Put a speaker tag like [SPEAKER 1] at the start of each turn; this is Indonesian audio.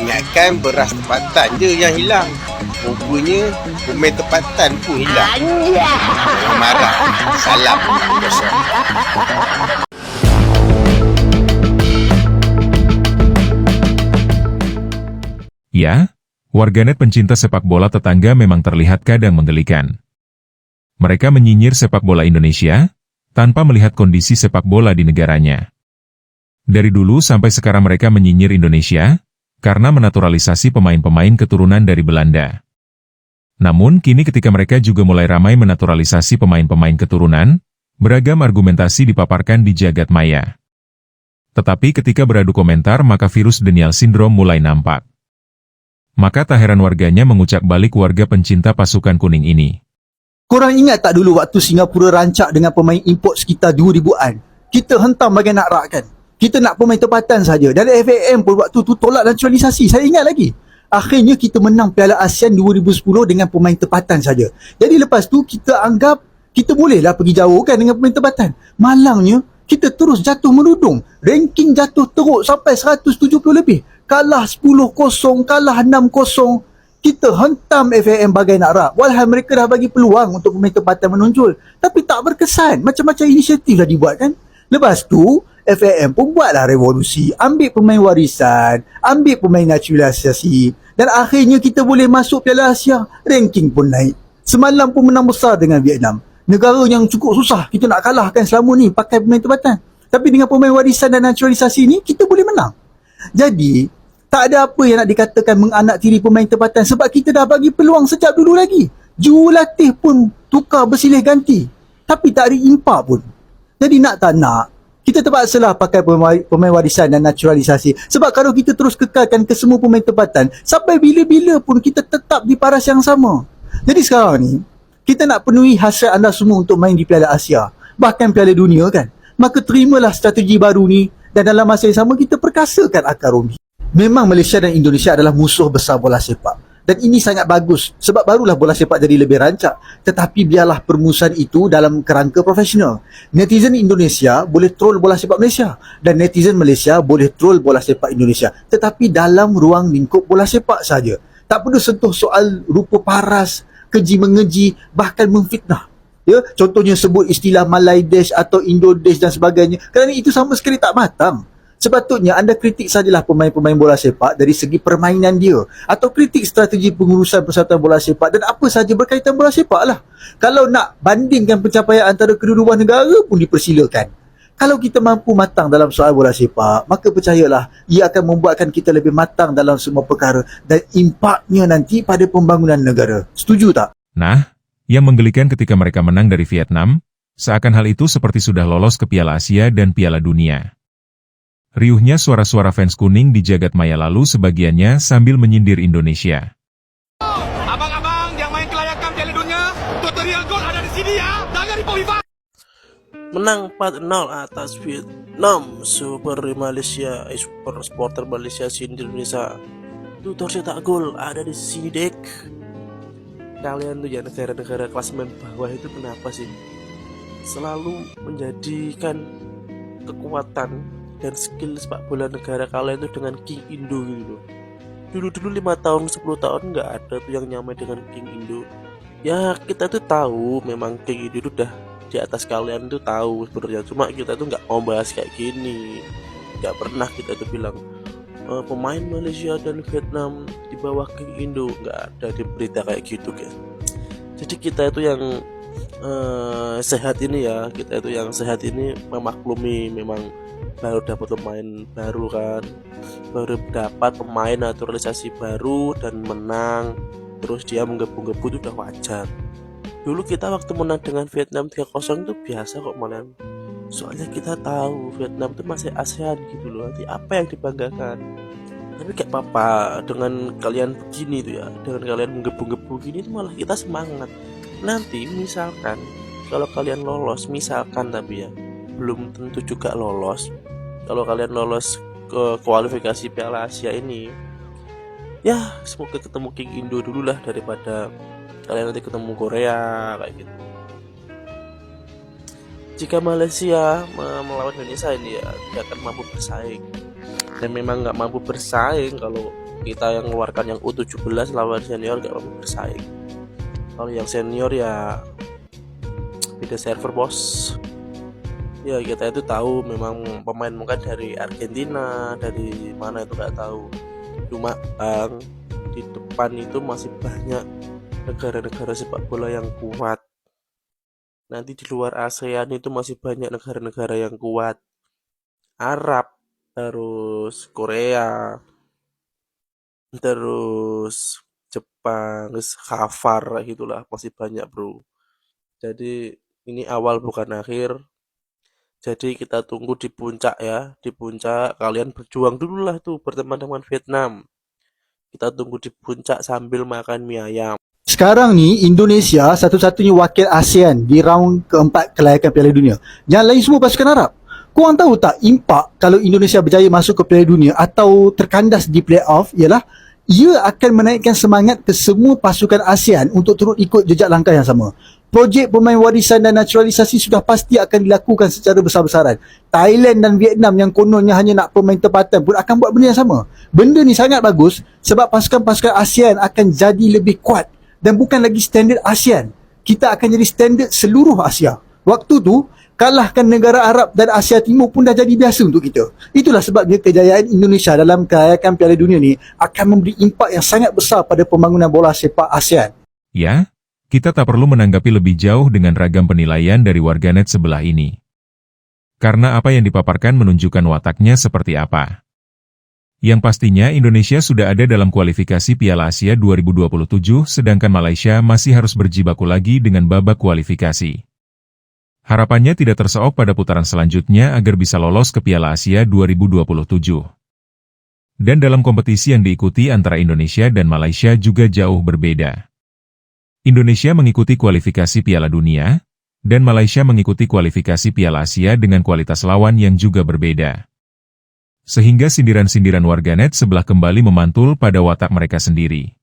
[SPEAKER 1] ingatkan beras tempatan je yang hilang. Rupanya pemain tempatan pun hilang. Jangan marah. Salam kosong.
[SPEAKER 2] Ya, warganet pencinta sepak bola tetangga memang terlihat kadang menggelikan. Mereka menyinyir sepak bola Indonesia, tanpa melihat kondisi sepak bola di negaranya. Dari dulu sampai sekarang mereka menyinyir Indonesia, karena menaturalisasi pemain-pemain keturunan dari Belanda. Namun kini ketika mereka juga mulai ramai menaturalisasi pemain-pemain keturunan, beragam argumentasi dipaparkan di jagat maya. Tetapi ketika beradu komentar maka virus denial syndrome mulai nampak. Maka tak heran warganya mengucap balik warga pencinta pasukan kuning ini.
[SPEAKER 3] Korang ingat tak dulu waktu Singapura rancak dengan pemain import sekitar 2000-an? Kita hentam bagai nak rak kan? Kita nak pemain tempatan saja. Dan FAM pun waktu tu tolak naturalisasi. Saya ingat lagi. Akhirnya kita menang Piala ASEAN 2010 dengan pemain tempatan saja. Jadi lepas tu kita anggap kita bolehlah pergi jauh kan dengan pemain tempatan. Malangnya kita terus jatuh menudung. Ranking jatuh teruk sampai 170 lebih. Kalah 10-0, kalah 6-0. Kita hentam FAM bagai nak rak. Walhal mereka dah bagi peluang untuk pemain tempatan menonjol. Tapi tak berkesan. Macam-macam inisiatif dah dibuat kan. Lepas tu, FAM pun buatlah revolusi. Ambil pemain warisan. Ambil pemain naturalisasi. Dan akhirnya kita boleh masuk Piala Asia. Ranking pun naik. Semalam pun menang besar dengan Vietnam. Negara yang cukup susah kita nak kalahkan selama ni pakai pemain tempatan. Tapi dengan pemain warisan dan naturalisasi ni, kita boleh menang. Jadi, tak ada apa yang nak dikatakan menganaktiri pemain tempatan sebab kita dah bagi peluang sejak dulu lagi. Jurulatih pun tukar bersilih ganti. Tapi tak ada impak pun. Jadi nak tak nak, kita terpaksalah pakai pemain warisan dan naturalisasi. Sebab kalau kita terus kekalkan ke semua pemain tempatan, sampai bila-bila pun kita tetap di paras yang sama. Jadi sekarang ni, kita nak penuhi hasrat anda semua untuk main di Piala Asia. Bahkan Piala Dunia kan. Maka terimalah strategi baru ni dan dalam masa yang sama kita perkasakan akar umbi. Memang Malaysia dan Indonesia adalah musuh besar bola sepak. Dan ini sangat bagus sebab barulah bola sepak jadi lebih rancak. Tetapi biarlah permusuhan itu dalam kerangka profesional. Netizen Indonesia boleh troll bola sepak Malaysia dan netizen Malaysia boleh troll bola sepak Indonesia. Tetapi dalam ruang lingkup bola sepak saja. Tak perlu sentuh soal rupa paras, keji-mengeji, bahkan memfitnah. Ya, contohnya sebut istilah Malay Dash atau Indo Dash dan sebagainya. Kerana itu sama sekali tak matang. Sepatutnya anda kritik sajalah pemain-pemain bola sepak dari segi permainan dia atau kritik strategi pengurusan persatuan bola sepak dan apa sahaja berkaitan bola sepak lah. Kalau nak bandingkan pencapaian antara kedua-dua negara pun dipersilakan. Kalau kita mampu matang dalam soal bola sepak, maka percayalah ia akan membuatkan kita lebih matang dalam semua perkara dan impaknya nanti pada pembangunan negara. Setuju tak?
[SPEAKER 2] Nah, yang menggelikan ketika mereka menang dari Vietnam, seakan hal itu seperti sudah lolos ke Piala Asia dan Piala Dunia. Riuhnya suara-suara fans kuning di jagat maya lalu sebagiannya sambil menyindir Indonesia.
[SPEAKER 4] Abang-abang yang main kelayakan Piala Dunia, tutorial gol ada di sini ya. Jangan dipoviva.
[SPEAKER 5] Menang 4-0 atas Vietnam. Super Malaysia, super supporter Malaysia sini di Indonesia. Tutor cetak gol ada di sini dek. Kalian tuh ya negara-negara klasemen bawah itu kenapa sih selalu menjadikan kekuatan dan skill sepak bola negara kalian itu dengan King Indo gitu loh. Dulu 5 tahun 10 tahun nggak ada tuh yang nyamai dengan King Indo. Ya kita tuh tahu memang King Indo itu udah di atas kalian tuh tahu sebenarnya. Cuma kita tuh nggak mau bahas kayak gini. Nggak pernah kita tuh bilang pemain Malaysia dan Vietnam di bawah King Indo, nggak ada di berita kayak gitu kan. Jadi kita itu yang sehat ini ya, kita itu yang sehat ini memaklumi memang baru dapat pemain baru kan, baru dapat pemain naturalisasi baru dan menang, terus dia menggebu-gebu itu udah wajar. Dulu kita waktu menang dengan Vietnam 3-0 itu biasa kok malah. Soalnya kita tahu Vietnam itu masih ASEAN gitu loh. Nanti apa yang dibanggakan? Tapi gak apa-apa dengan kalian begini tuh ya, dengan kalian menggebu-gebu gini itu malah kita semangat. Nanti misalkan kalau kalian lolos, misalkan tapi ya belum tentu juga lolos. Kalau kalian lolos ke kualifikasi Piala Asia ini, ya semoga ketemu King Indo dulu lah daripada kalian nanti ketemu Korea kayak gitu. Jika Malaysia melawan Indonesia ini ya tidak akan mampu bersaing. Dan memang nggak mampu bersaing kalau kita yang mengeluarkan yang U17 lawan senior gak mampu bersaing. Kalau yang senior ya beda server bos. Ya kita itu tahu memang pemain mungkin dari Argentina, dari mana itu gak tahu. Cuma di depan itu masih banyak negara-negara sepak bola yang kuat. Nanti di luar ASEAN itu masih banyak negara-negara yang kuat. Arab, terus Korea, terus Jepang, terus Kafar gitulah, masih banyak bro. Jadi ini awal bukan akhir. Jadi kita tunggu di puncak ya, di puncak kalian berjuang dulu lah tuh berteman dengan Vietnam. Kita tunggu di puncak sambil makan mie ayam.
[SPEAKER 3] Sekarang ni Indonesia satu-satunya wakil ASEAN di round keempat kelayakan Piala Dunia. Yang lain semua pasukan Arab. Korang tahu tak impak kalau Indonesia berjaya masuk ke Piala Dunia atau terkandas di playoff ialah ia akan menaikkan semangat ke semua pasukan ASEAN untuk turut ikut jejak langkah yang sama. Projek pemain warisan dan naturalisasi sudah pasti akan dilakukan secara besar-besaran. Thailand dan Vietnam yang kononnya hanya nak pemain tempatan pun akan buat benda yang sama. Benda ni sangat bagus sebab pasukan-pasukan ASEAN akan jadi lebih kuat dan bukan lagi standard ASEAN. Kita akan jadi standard seluruh Asia. Waktu tu, kalahkan negara Arab dan Asia Timur pun dah jadi biasa untuk kita. Itulah sebabnya kejayaan Indonesia dalam kelayakan Piala Dunia ni akan memberi impak yang sangat besar pada pembangunan bola sepak ASEAN.
[SPEAKER 2] Ya, kita tak perlu menanggapi lebih jauh dengan ragam penilaian dari warganet sebelah ini. Karena apa yang dipaparkan menunjukkan wataknya seperti apa. Yang pastinya Indonesia sudah ada dalam kualifikasi Piala Asia 2027, sedangkan Malaysia masih harus berjibaku lagi dengan babak kualifikasi. Harapannya tidak terseok pada putaran selanjutnya agar bisa lolos ke Piala Asia 2027. Dan dalam kompetisi yang diikuti antara Indonesia dan Malaysia juga jauh berbeda. Indonesia mengikuti kualifikasi Piala Dunia, dan Malaysia mengikuti kualifikasi Piala Asia dengan kualitas lawan yang juga berbeda. Sehingga sindiran-sindiran warganet sebelah kembali memantul pada watak mereka sendiri.